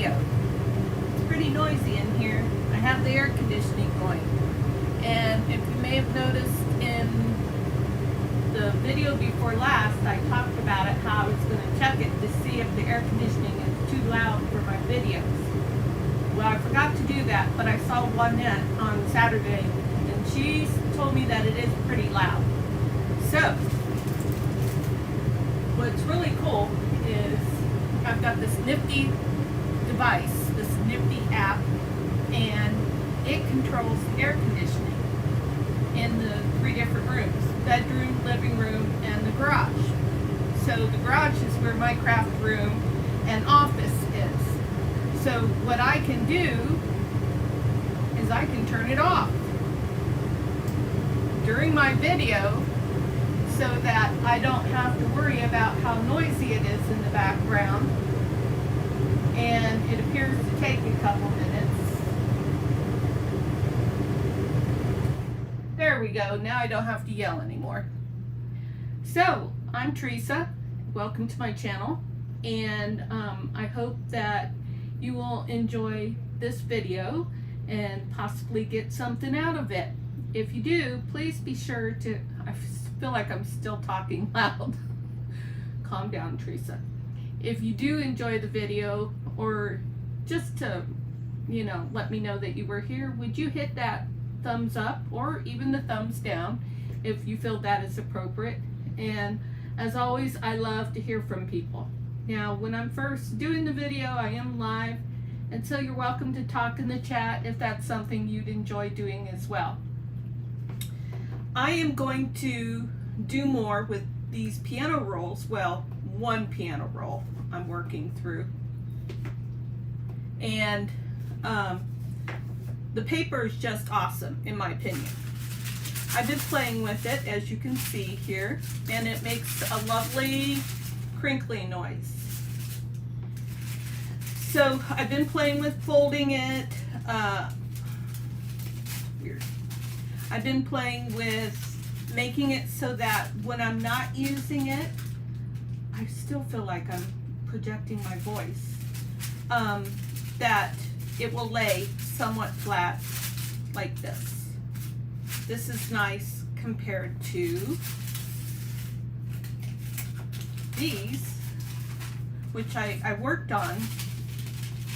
video. It's pretty noisy in here. I have the air conditioning going. And if you may have noticed in the video before last, I talked about it, how I was going to check it to see if the air conditioning is too loud for my videos. Well, I forgot to do that, but I saw Juanette on Saturday, and she told me that it is pretty loud. So, what's really cool is I've got this nifty device, this nifty app, and it controls air conditioning in the 3 different rooms: bedroom, living room, and the garage. So the garage is where my craft room and office is. So what I can do is I can turn it off during my video so that I don't have to worry about how noisy it is in the background. And it appears to take a couple minutes. There we go. Now I don't have to yell anymore. So, I'm Teresa. Welcome to my channel. And I hope that you will enjoy this video and possibly get something out of it. If you do, please be sure to... I feel like I'm still talking loud. Calm down, Teresa. If you do enjoy the video, or just to, let me know that you were here, would you hit that thumbs up or even the thumbs down if you feel that is appropriate? And as always, I love to hear from people. Now, when I'm first doing the video, I am live, and so you're welcome to talk in the chat if that's something you'd enjoy doing as well. I am going to do more with these piano rolls. Well, one piano roll I'm working through. And the paper is just awesome, in my opinion. I've been playing with it, as you can see here, and it makes a lovely crinkly noise. So I've been playing with folding it. Weird. I've been playing with making it so that when I'm not using it, I still feel like I'm projecting my voice. That it will lay somewhat flat like this. This is nice compared to these, which I worked on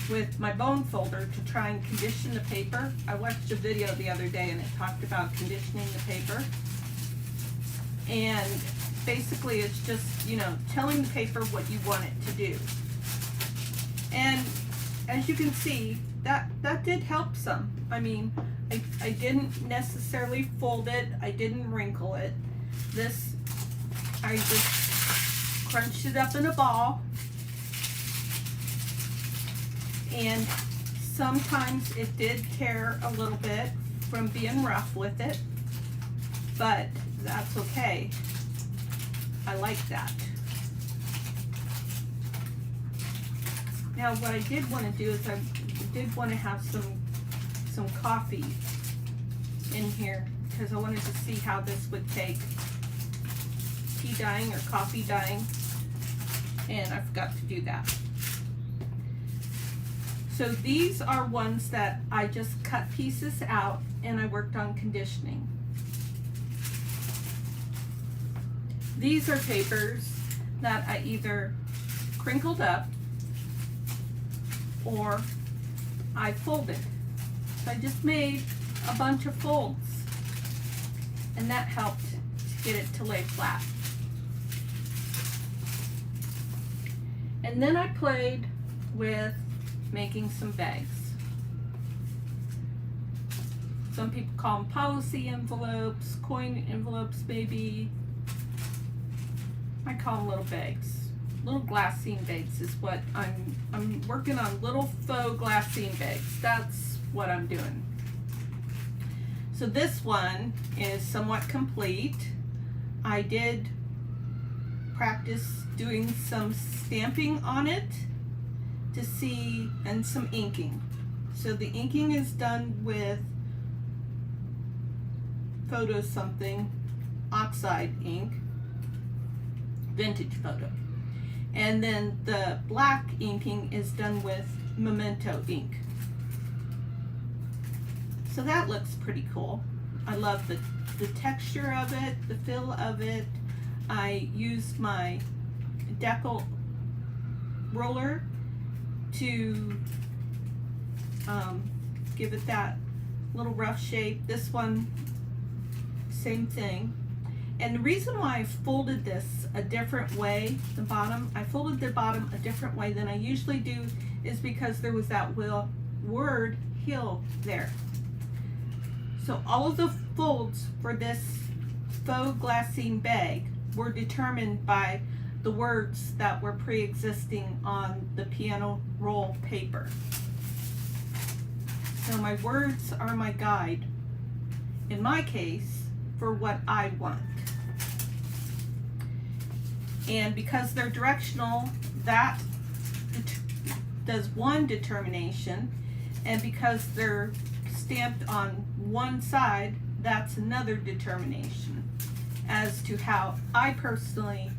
with my bone folder to try and condition the paper. I watched a video the other day and it talked about conditioning the paper. And basically it's just, telling the paper what you want it to do. And as you can see, that did help some. I mean, I didn't necessarily fold it. I didn't wrinkle it. This, I just crunched it up in a ball. And sometimes it did tear a little bit from being rough with it, but that's okay. I like that. Now what I did want to do is I did want to have some coffee in here because I wanted to see how this would take tea dyeing or coffee dyeing, and I forgot to do that. So these are ones that I just cut pieces out and I worked on conditioning. These are papers that I either crinkled up or I folded. So I just made a bunch of folds, and that helped to get it to lay flat. And then I played with making some bags. Some people call them policy envelopes, coin envelopes maybe. I call them little bags. Little glassine bags is what I'm working on, little faux glassine bags. That's what I'm doing. So this one is somewhat complete. I did practice doing some stamping on it to see, and some inking. So the inking is done with photo something, oxide ink, vintage photo. And then the black inking is done with Memento ink. So that looks pretty cool. I love the texture of it, the feel of it. I used my decal roller to give it that little rough shape. This one, same thing. And the reason why I folded this a different way, the bottom, I folded the bottom a different way than I usually do, is because there was that word heel there. So all of the folds for this faux glassine bag were determined by the words that were pre-existing on the piano roll paper. So my words are my guide, in my case, for what I want. And because they're directional, that does one determination, and because they're stamped on one side, that's another determination as to how I personally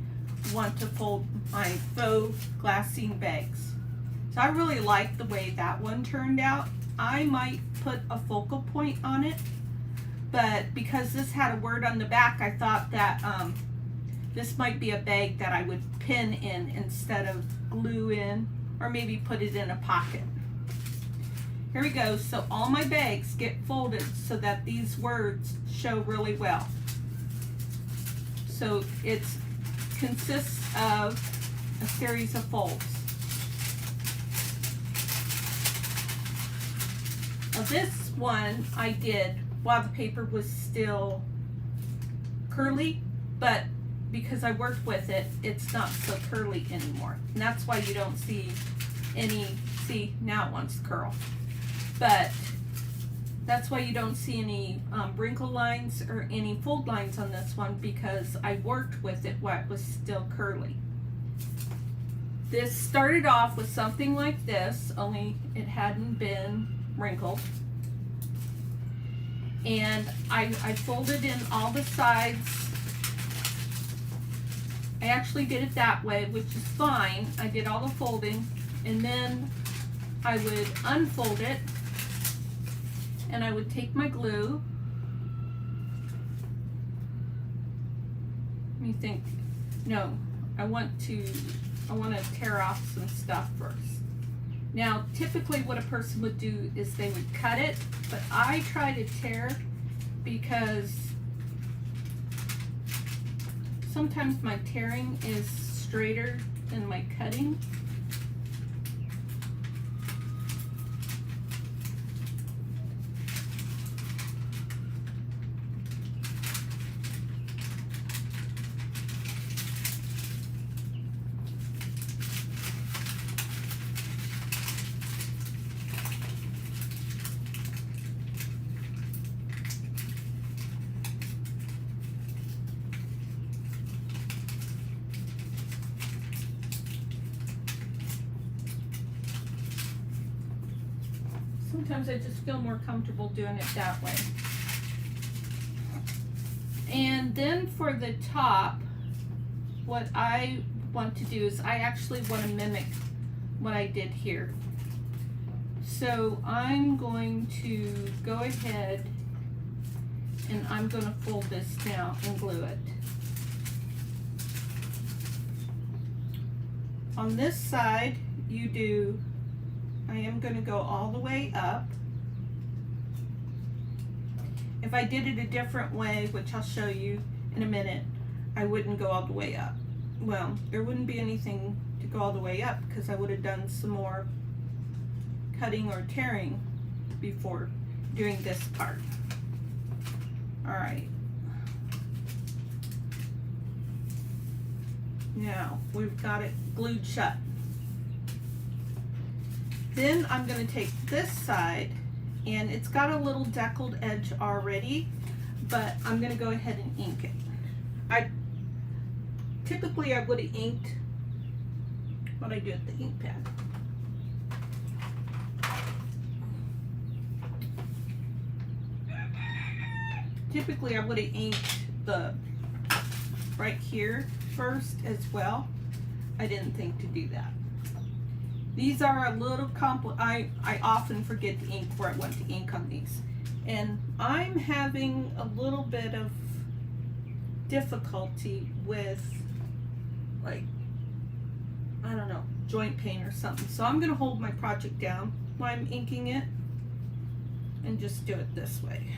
want to fold my faux glassine bags. So I really like the way that one turned out. I might put a focal point on it, but because this had a word on the back, I thought that this might be a bag that I would pin in instead of glue in, or maybe put it in a pocket. Here we go. So all my bags get folded so that these words show really well. So it consists of a series of folds. Now this one I did while the paper was still curly, but because I worked with it, it's not so curly anymore. And that's why you don't see any, see, now it wants to curl. But that's why you don't see any wrinkle lines or any fold lines on this one, because I worked with it while it was still curly. This started off with something like this, only it hadn't been wrinkled. And I folded in all the sides. I actually did it that way, which is fine. I did all the folding, and then I would unfold it, and I would take my glue. Let me think. No, I want to tear off some stuff first. Now, typically what a person would do is they would cut it, but I try to tear because sometimes my tearing is straighter than my cutting. Sometimes I just feel more comfortable doing it that way. And then for the top, what I want to do is I actually want to mimic what I did here. So I'm going to go ahead and I'm going to fold this now and glue it. On this side, you do, I am going to go all the way up. If I did it a different way, which I'll show you in a minute, I wouldn't go all the way up. Well, there wouldn't be anything to go all the way up because I would have done some more cutting or tearing before doing this part. All right. Now we've got it glued shut. Then I'm going to take this side, and it's got a little deckled edge already, but I'm going to go ahead and ink it. Typically I would have inked what I do at the ink pad. Typically I would have inked the right here first as well. I didn't think to do that. These are a little I often forget the ink where I want the ink on these. And I'm having a little bit of difficulty with, like, I don't know, joint pain or something. So I'm gonna hold my project down while I'm inking it and just do it this way.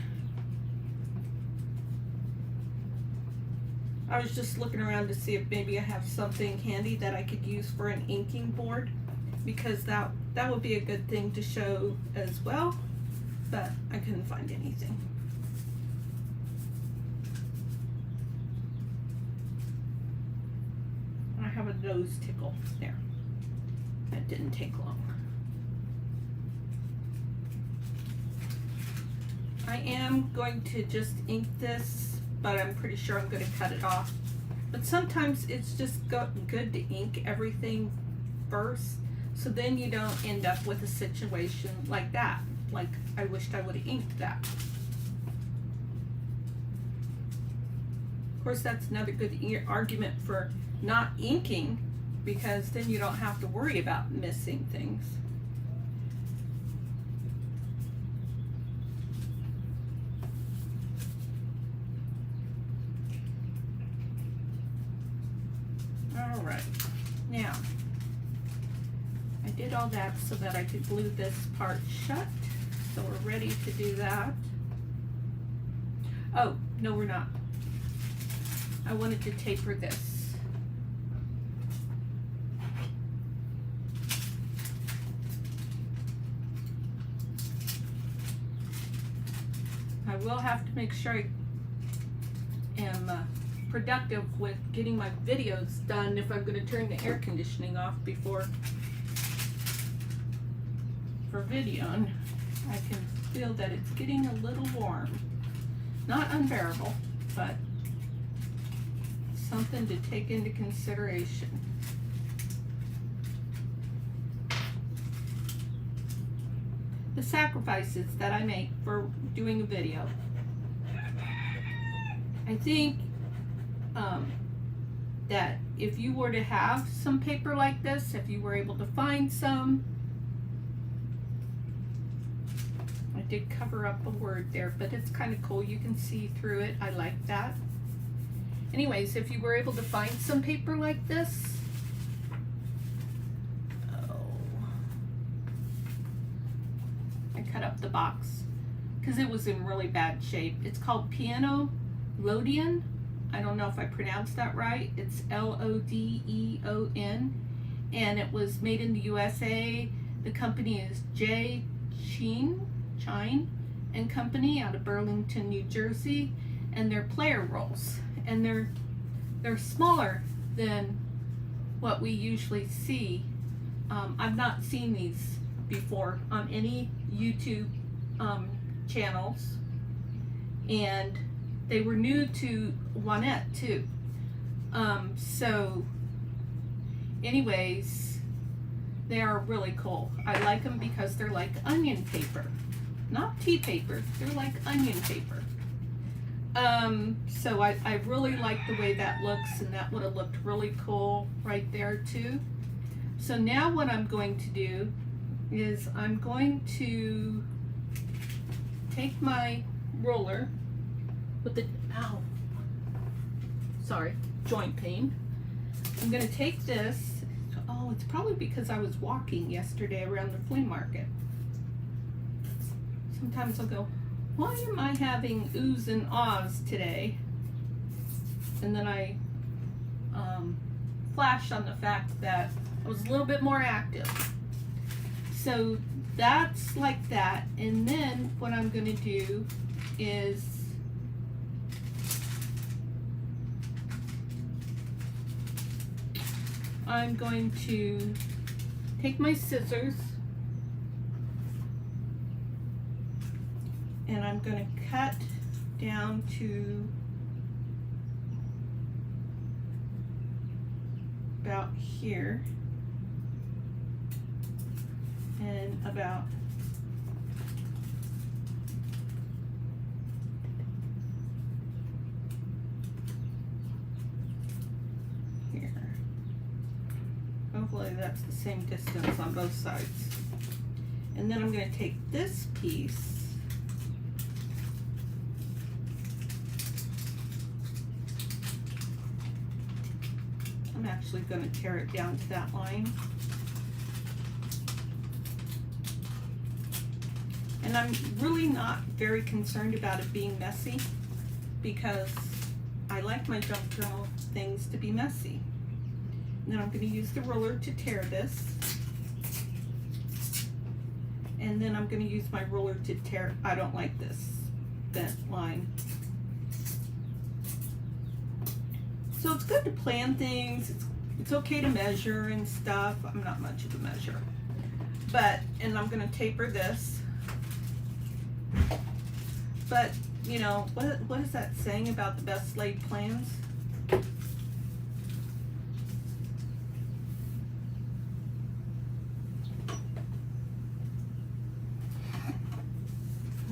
I was just looking around to see if maybe I have something handy that I could use for an inking board, because that would be a good thing to show as well, but I couldn't find anything. I have a nose tickle there. That didn't take long. I am going to just ink this, but I'm pretty sure I'm going to cut it off. But sometimes it's just good to ink everything first, so then you don't end up with a situation like that. Like, I wished I would have inked that. Of course, that's another good argument for not inking, because then you don't have to worry about missing things. All right, now I did all that so that I could glue this part shut, so we're ready to do that. Oh, no, we're not. I wanted to taper this. I will have to make sure I am productive with getting my videos done if I'm going to turn the air conditioning off before for video. And I can feel that it's getting a little warm. Not unbearable, but something to take into consideration. The sacrifices that I make for doing a video. I think that if you were to have some paper like this, if you were able to find some, I did cover up a word there, but it's kind of cool. You can see through it. I like that. Anyways, if you were able to find some paper like this, I cut up the box because it was in really bad shape. It's called Piano Lodian. I don't know if I pronounced that right. It's L-O-D-E-O-N, and it was made in the USA. The company is Chine and Company out of Burlington, New Jersey, and they're player rolls, and they're smaller than what we usually see. I've not seen these before on any YouTube channels, and they were new to Juanette too. So anyways, they are really cool. I like them because they're like onion paper, not tea paper. They're like onion paper. So I really like the way that looks, and that would have looked really cool right there too. So now what I'm going to do is I'm going to take my roller with the, ow, sorry, joint pain. I'm going to take this, oh, it's probably because I was walking yesterday around the flea market. Sometimes I'll go, why am I having oohs and ahs today? And then I flash on the fact that I was a little bit more active. So that's like that. And then what I'm going to do is I'm going to take my scissors and I'm going to cut down to about here and about here. Hopefully that's the same distance on both sides. And then I'm going to take this piece I'm actually going to tear it down to that line. And I'm really not very concerned about it being messy because I like my junk journal things to be messy. And then I'm going to use the ruler to tear this. And then I'm going to use my ruler to tear, I don't like this bent line. So it's good to plan things. It's okay to measure and stuff. I'm not much of a measure. But, and I'm going to taper this. But, you know, what is that saying about the best laid plans?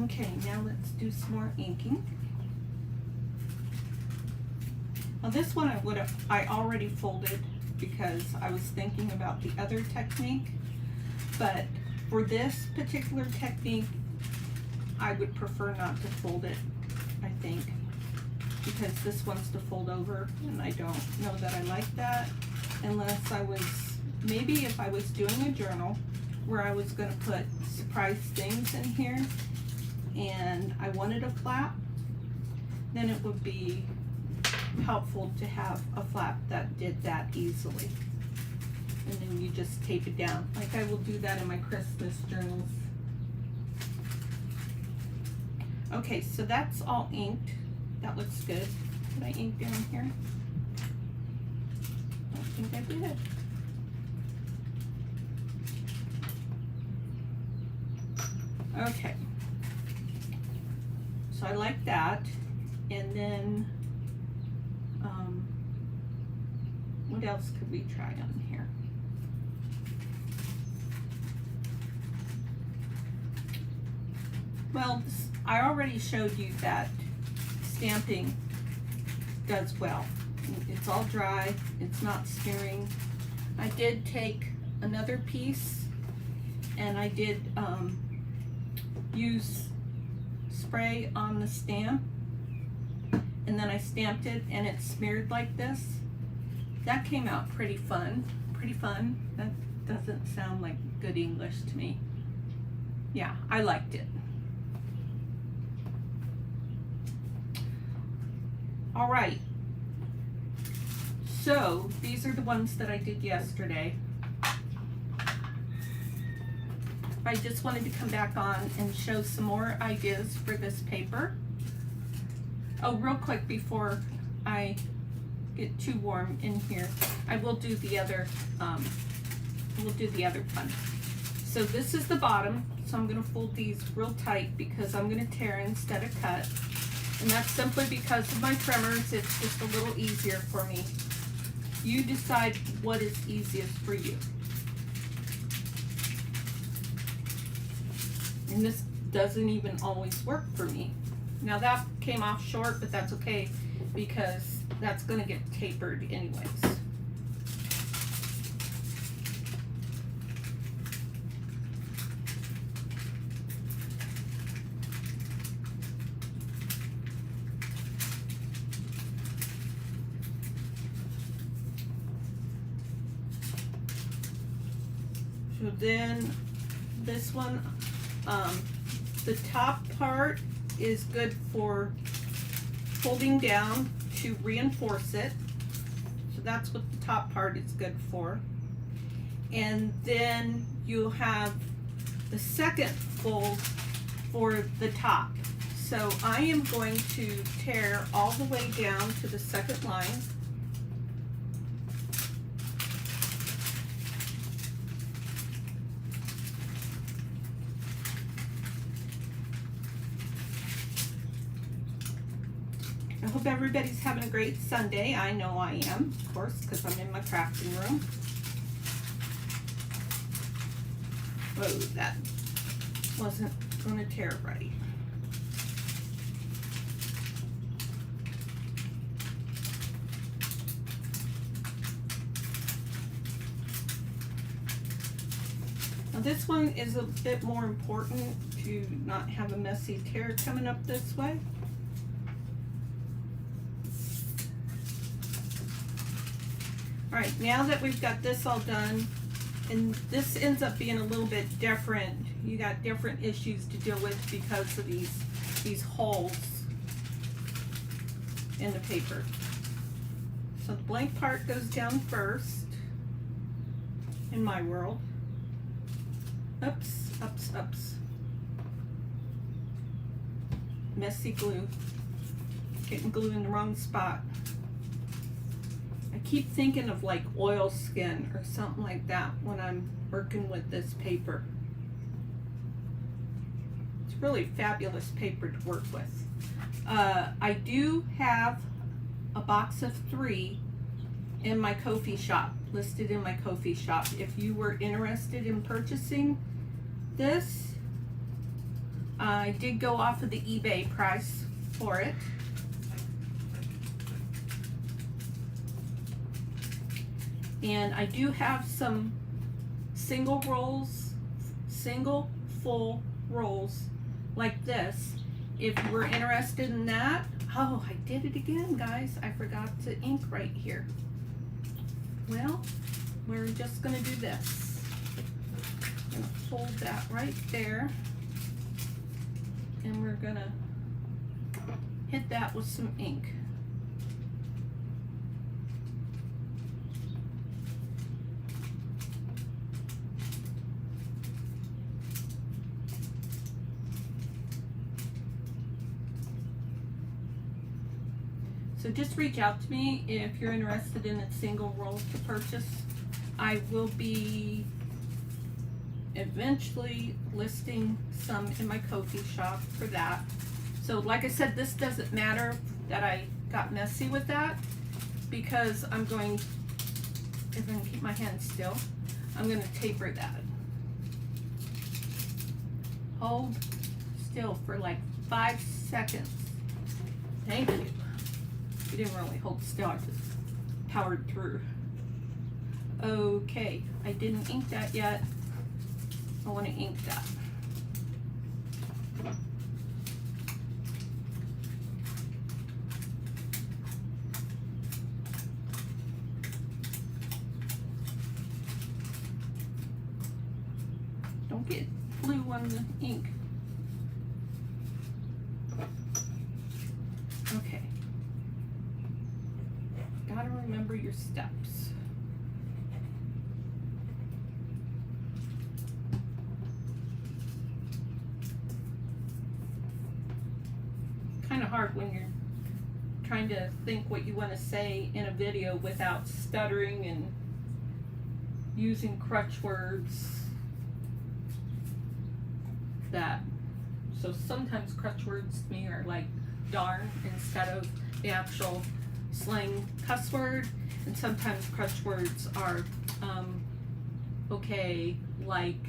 Okay, now let's do some more inking. Now this one I already folded because I was thinking about the other technique, but for this particular technique, I would prefer not to fold it, I think, because this wants to fold over, and I don't know that I like that, unless I was, maybe if I was doing a journal where I was going to put surprise things in here, and I wanted a flap, then it would be helpful to have a flap that did that easily. And then you just tape it down, like I will do that in my Christmas journals. Okay, so that's all inked. That looks good. Did I ink down here? I don't think I did. Okay. So I like that. And then, what else could we try on here? Well, I already showed you that stamping does well. It's all dry, it's not smearing. I did take another piece and I did use spray on the stamp, and then I stamped it and it smeared like this. That came out pretty fun. That doesn't sound like good English to me. Yeah, I liked it. All right, so these are the ones that I did yesterday. I just wanted to come back on and show some more ideas for this paper. Oh, real quick before I get too warm in here, I will do the other, one. So this is the bottom, so I'm gonna fold these real tight because I'm gonna tear instead of cut. And that's simply because of my tremors. It's just a little easier for me. You decide what is easiest for you. And this doesn't even always work for me. Now that came off short, but that's okay because that's gonna get tapered anyways. So then this one, the top part is good for folding down to reinforce it. So that's what the top part is good for. And then you'll have the second fold for the top. So I am going to tear all the way down to the second line. I hope everybody's having a great Sunday. I know I am, of course, because I'm in my crafting room. Whoa, that wasn't going to tear right. this one is a bit more important to not have a messy tear coming up this way. All right, now that we've got this all done, and this ends up being a little bit different. You got different issues to deal with because of these holes in the paper. So the blank part goes down first, in my world. Ups, ups, ups. Messy glue. Getting glue in the wrong spot. I keep thinking of like oilskin or something like that when I'm working with this paper. It's really fabulous paper to work with. I do have a box of 3 in my Ko-fi shop, listed in my Ko-fi shop. If you were interested in purchasing this, I did go off of the eBay price for it. And I do have some single full rolls like this. If you were interested in that, oh, I did it again, guys. I forgot to ink right here. Well, we're just gonna do this. I'm gonna fold that right there. And we're gonna hit that with some ink. So just reach out to me if you're interested in a single roll to purchase. I will be eventually listing some in my Ko-fi shop for that. So like I said, this doesn't matter that I got messy with that, because I'm going, if I can keep my hand still, I'm going to taper that. Hold still for like 5 seconds. Thank you. You didn't really hold still, I just powered through. Okay, I didn't ink that yet. I want to ink that. Don't get glue on the ink. Okay. Gotta remember your steps. Kind of hard when you're trying to think what you want to say in a video without stuttering and using crutch words. So sometimes crutch words to me are like darn instead of the actual slang cuss word, and sometimes crutch words are okay, like,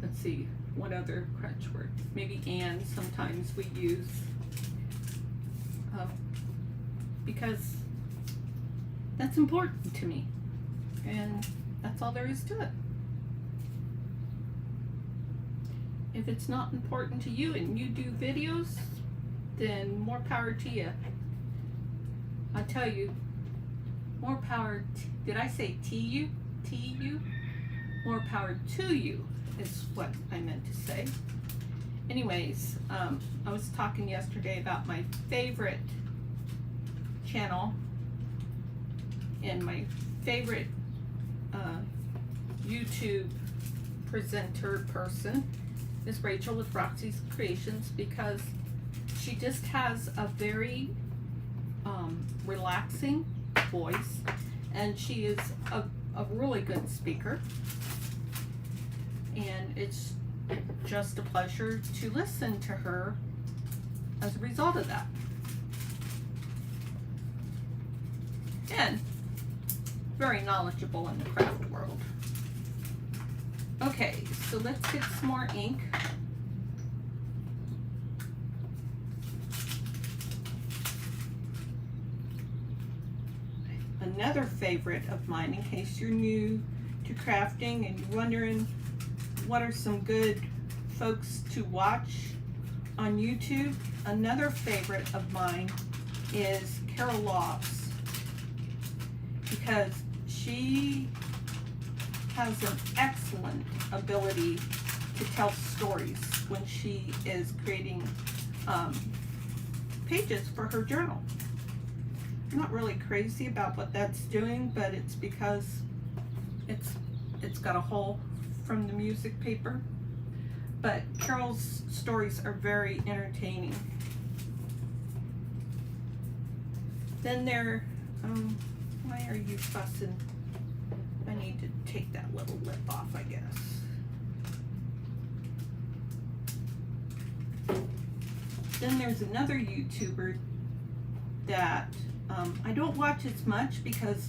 let's see, what other crutch word? Maybe and sometimes we use, because that's important to me, and that's all there is to it. If it's not important to you and you do videos, then more power to you. I tell you, more power, did I say T-U? T-U? More power to you is what I meant to say. Anyways, I was talking yesterday about my favorite channel and my favorite YouTube presenter person is Rachel with Roxy Creations, because she just has a very relaxing voice, and she is a really good speaker, and it's just a pleasure to listen to her as a result of that. And very knowledgeable in the craft world. Okay, so let's get some more ink. Another favorite of mine, in case you're new to crafting and you're wondering what are some good folks to watch on YouTube. Another favorite of mine is Carol Loss, because she has an excellent ability to tell stories when she is creating pages for her journal. I'm not really crazy about what that's doing, but it's because it's got a hole from the music paper. But Carol's stories are very entertaining. Then there, why are you fussing? I need to take that little lip off, I guess. Then there's another YouTuber that I don't watch as much because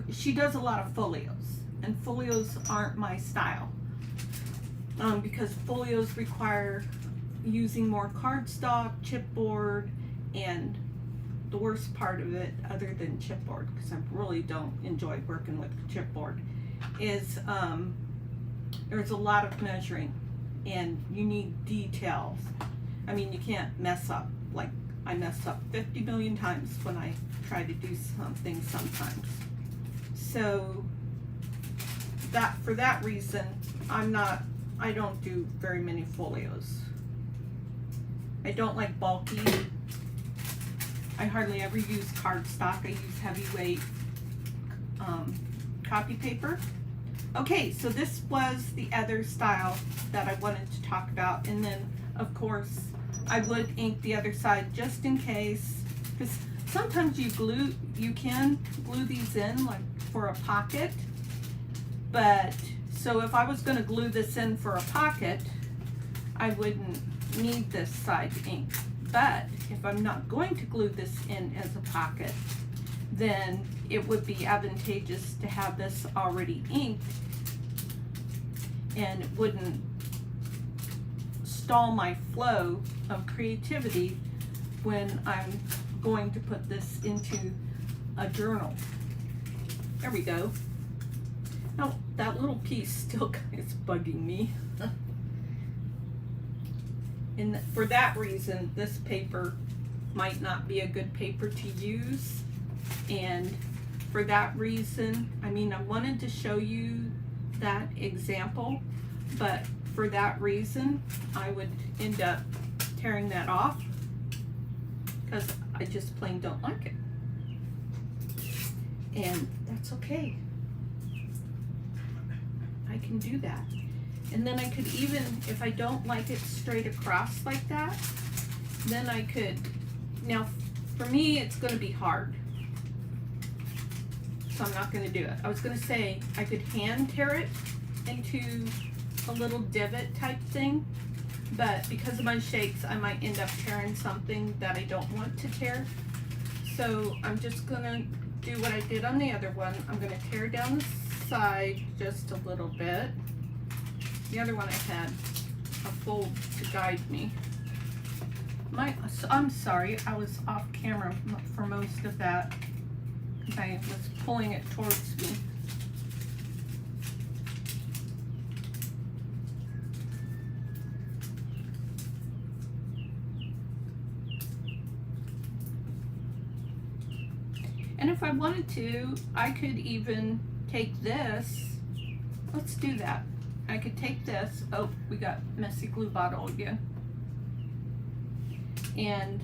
she does a lot of folios, and folios aren't my style, because folios require using more cardstock, chipboard, and the worst part of it, other than chipboard, because I really don't enjoy working with chipboard, is there's a lot of measuring, and you need details. I mean, you can't mess up. Like, I mess up 50 million times when I try to do something sometimes. So for that reason, I don't do very many folios. I don't like bulky. I hardly ever use cardstock. I use heavyweight copy paper. Okay, so this was the other style that I wanted to talk about, and then of course I would ink the other side just in case, because sometimes you can glue these in, like for a pocket. But so if I was going to glue this in for a pocket, I wouldn't need this side ink. But if I'm not going to glue this in as a pocket, then it would be advantageous to have this already inked, and it wouldn't stall my flow of creativity when I'm going to put this into a journal. There we go. Now that little piece still is bugging me. And for that reason, this paper might not be a good paper to use. And for that reason, I mean, I wanted to show you that example, but for that reason, I would end up tearing that off because I just plain don't like it. And that's okay. I can do that. And then I could even, if I don't like it straight across like that, then I could, now for me it's going to be hard, so I'm not going to do it. I was going to say I could hand tear it into a little divot type thing, but because of my shakes I might end up tearing something that I don't want to tear. So I'm just going to do what I did on the other one. I'm going to tear down the side just a little bit. The other one I had a fold to guide me. I'm sorry, I was off camera for most of that because I was pulling it towards me. And if I wanted to, I could even take this. Let's do that. I could take this, oh, we got messy glue bottle again, and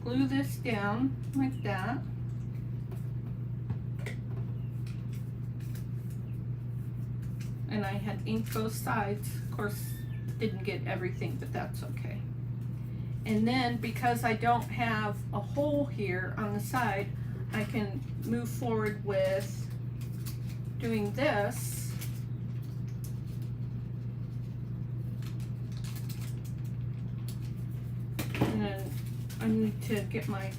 glue this down like that. And I had inked both sides. Of course, didn't get everything, but that's okay. And then because I don't have a hole here on the side, I can move forward with doing this. And then I need to get my,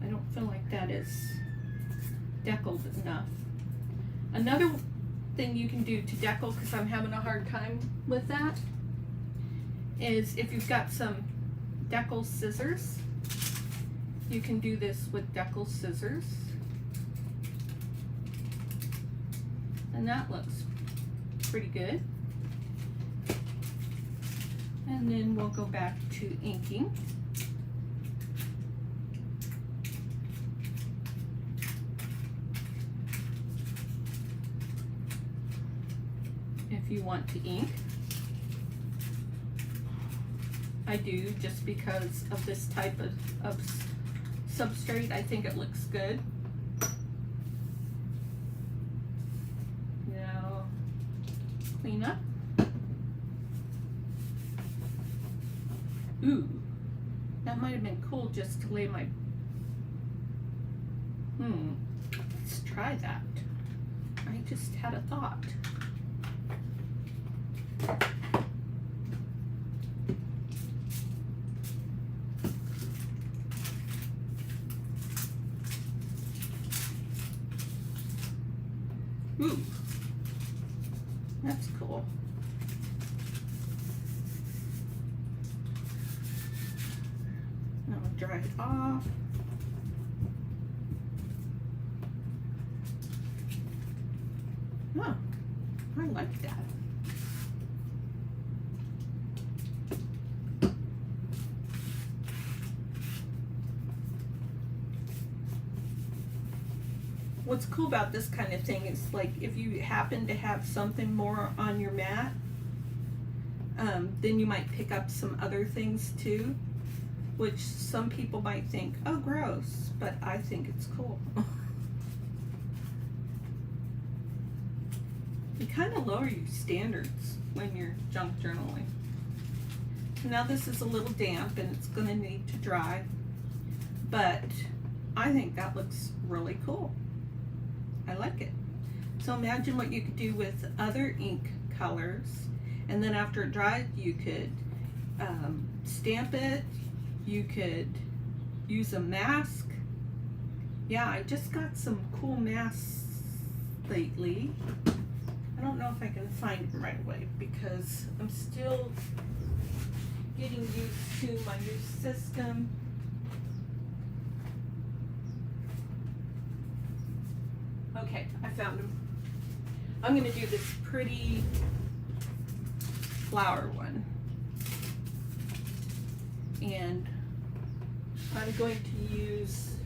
I don't feel like that is deckled enough. Another thing you can do to deckle, because I'm having a hard time with that, is if you've got some deckle scissors, you can do this with deckle scissors. And that looks pretty good. And then we'll go back to inking. If you want to ink. I do, just because of this type of substrate. I think it looks good. Now, clean up. Ooh, that might have been cool just to lay my, let's try that. I just had a thought. Ooh, that's cool. Now I'll dry it off. Oh, I like that. What's cool about this kind of thing is, like, if you happen to have something more on your mat, then you might pick up some other things too, which some people might think, oh, gross, but I think it's cool. You kind of lower your standards when you're junk journaling. Now this is a little damp and it's going to need to dry, but I think that looks really cool. I like it. So imagine what you could do with other ink colors, and then after it dried you could stamp it, you could use a mask. Yeah, I just got some cool masks lately. I don't know if I can find them right away because I'm still getting used to my new system. Okay, I found them. I'm going to do this pretty flower one. And I'm going to use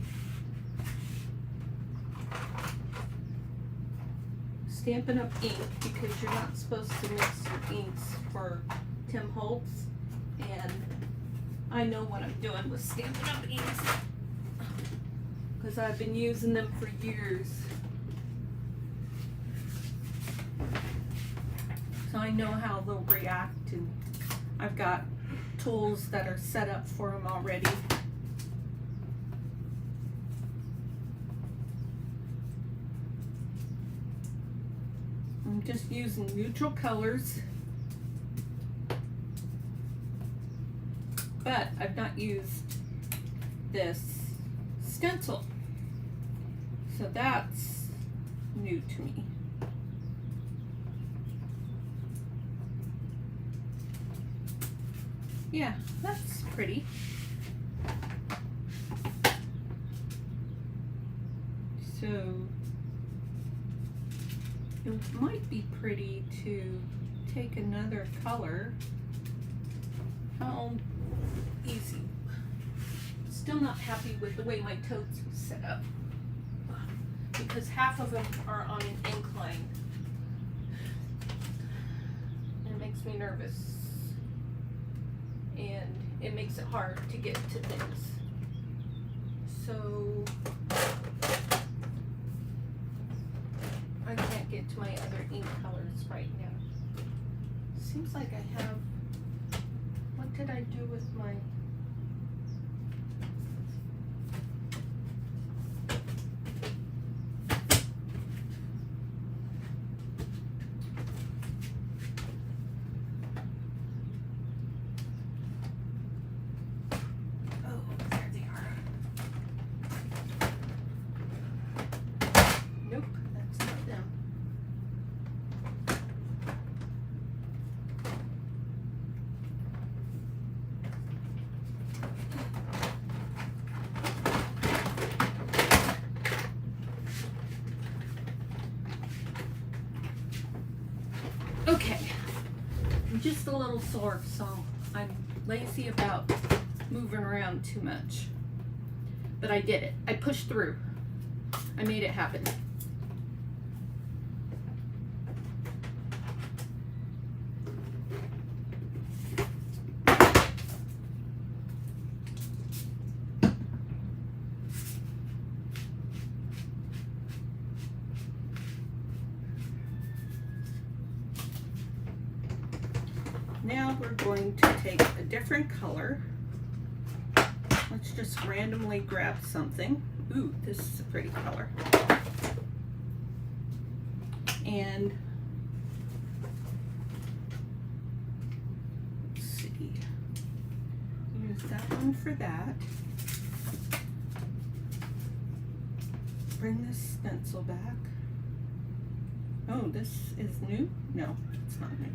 Stampin' Up ink because you're not supposed to mix your inks for Tim Holtz. And I know what I'm doing with Stampin' Up inks because I've been using them for years. So I know how they'll react, and I've got tools that are set up for them already. I'm just using neutral colors, but I've not used this stencil, so that's new to me. Yeah, that's pretty. So it might be pretty to take another color. How easy. Still not happy with the way my totes was set up because half of them are on an incline. It makes me nervous. And it makes it hard to get to things. So I can't get to my other ink colors right now. Seems like I have, what did I do with my, I'm just a little sore, so I'm lazy about moving around too much. But I did it. I pushed through. I made it happen. Now we're going to take a different color. Let's just randomly grab something. Ooh, this is a pretty color. And let's see. Use that one for that. Bring this stencil back. Oh, this is new? No, it's not new.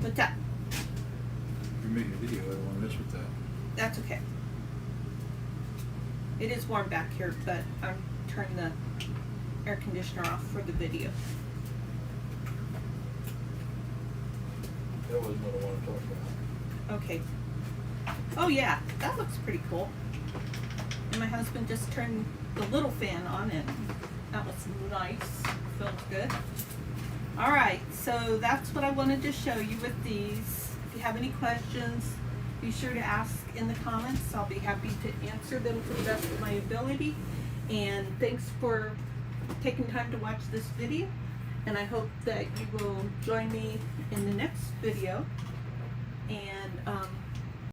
What's that? You're making a video, I don't want to mess with that. That's okay. It is warm back here, but I'm turning the air conditioner off for the video. That wasn't what I wanted to talk about. Okay. Oh yeah, that looks pretty cool. And my husband just turned the little fan on and that was nice. Feels good. Alright, so that's what I wanted to show you with these. If you have any questions, be sure to ask in the comments. I'll be happy to answer them to the best of my ability. And thanks for taking time to watch this video. And I hope that you will join me in the next video. And